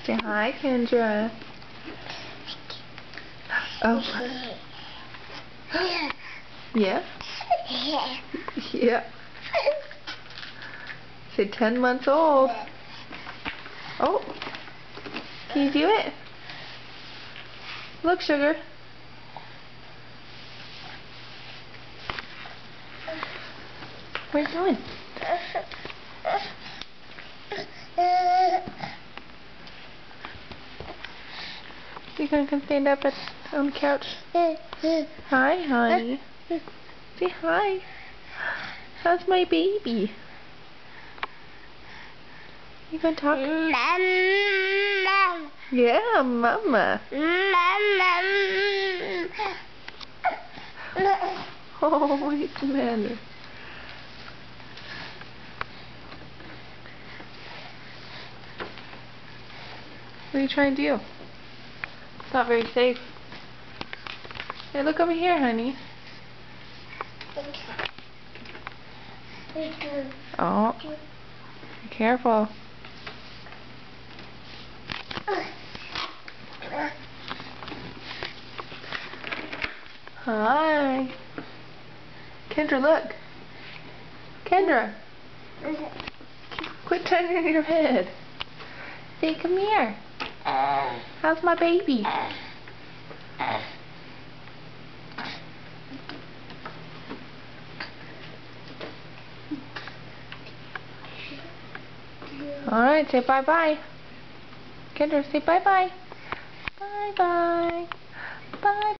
Say hi, Kendra. Oh. Yeah? Yeah. Say 10 months old. Oh. Can you do it? Look, sugar. What are you doing? You gonna come stand up on the couch? Hi, honey. Say hi. How's my baby? You gonna talk? Yeah, mama. Oh, what's the matter? What are you trying to do? It's not very safe. Hey, look over here, honey. Oh, be careful. Hi. Kendra, look. Kendra. Quit turning your head. Say, come here. How's my baby? Alright, say bye-bye. Kendra, say bye-bye. Bye-bye. Bye-bye.